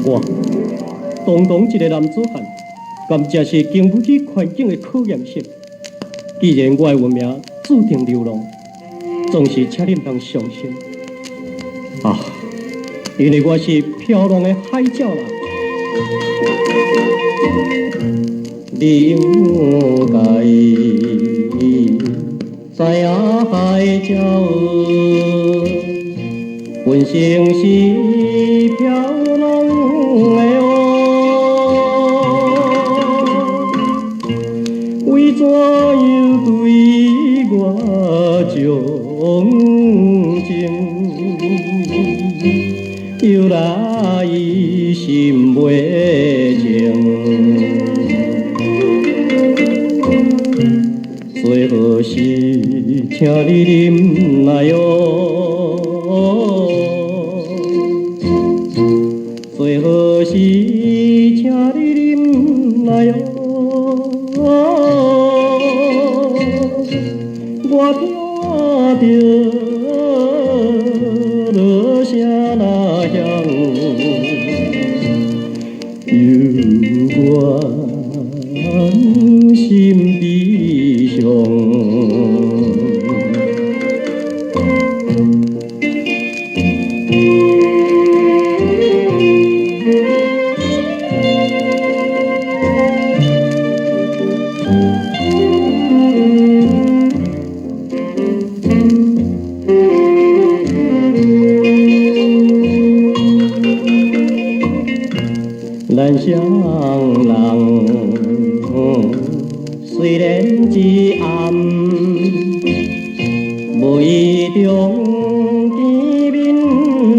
我堂堂一个男子汉，甘正是经不起环境的考验性。既然我的运命注定流浪，总是请恁通相信啊，因为我是飘浪的海鸟人。你应该知影海鸟，本性是飘浪的哦。为怎样对我钟情，又来心袂静？最好是请你忍耐哦，最好是请你忍耐哦。我听着落声那响，犹原心悲伤。咱双人虽然一暗，无意中见面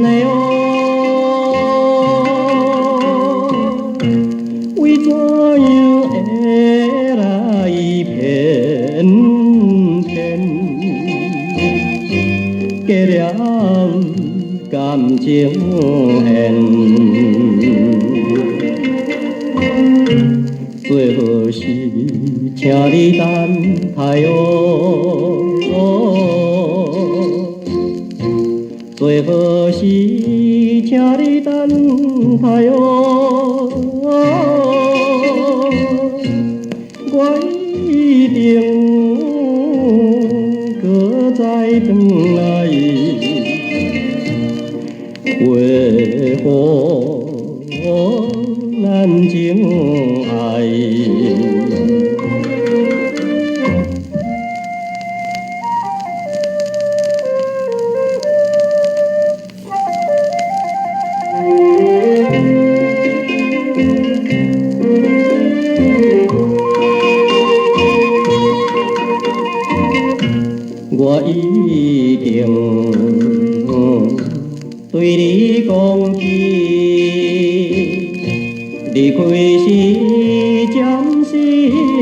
的哦，为怎样会来偏偏结了感情线？最好是请你等待哦，最好是请你等待哦，我一定搁再回来维护咱情爱。我已经对你讲起，离开是暂时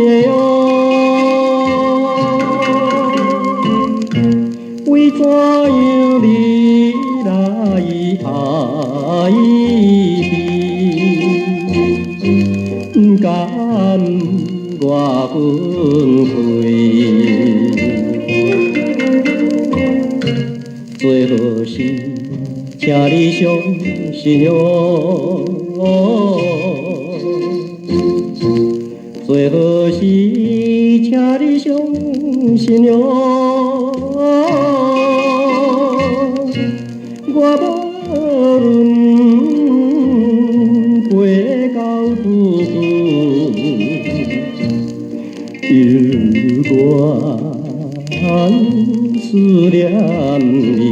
的哦，为怎样你来爱你？不甘我分开。最好是请你相信哦，最好是请你相信哦，我无论飞到拄久，犹原思念你。